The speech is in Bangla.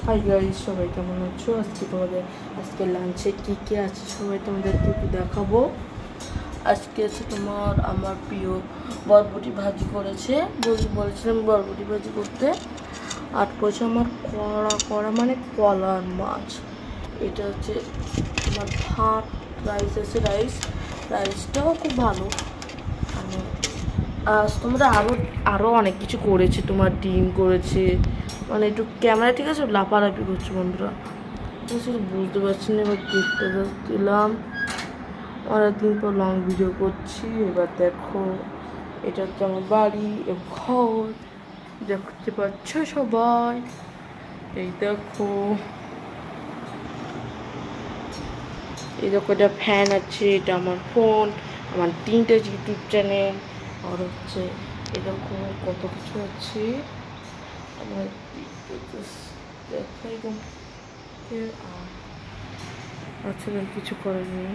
হাই গাইস, সবাই কেমন আছো? আজকে লাঞ্চে কী আছে সবাই তোমাদেরকে একটু দেখাবো। আজকে আছে আমার প্রিয় বরবটি ভাজি করেছে। বলেছিলাম বরবটি ভাজি করতে। আর করেছে আমার কড়া মানে কলার মাছ। এটা হচ্ছে তোমার ভাত, রাইস আছে, রাইসটাও খুব ভালো। আজ তোমরা আরও অনেক কিছু করেছে, তোমার ডিম করেছে। মানে একটু ক্যামেরা ঠিক আছে, লাফালাফি করছে বন্ধুরা, সেটা বুঝতে পারছি না। এবার দেখতে দিলাম, অনেকদিন পর লং ভিডিও করছি। এবার দেখো, এটা হচ্ছে আমার বাড়ি এবং ঘর, দেখতে পাচ্ছ সবাই। এই দেখো, এটা ফ্যান আছে, এটা আমার ফোন, আমার 3টে ইউটিউব চ্যানেল, আর হচ্ছে এরকম কত কিছু আছে আমার। দেখাই আচ্ছা, কিছু করার নেই।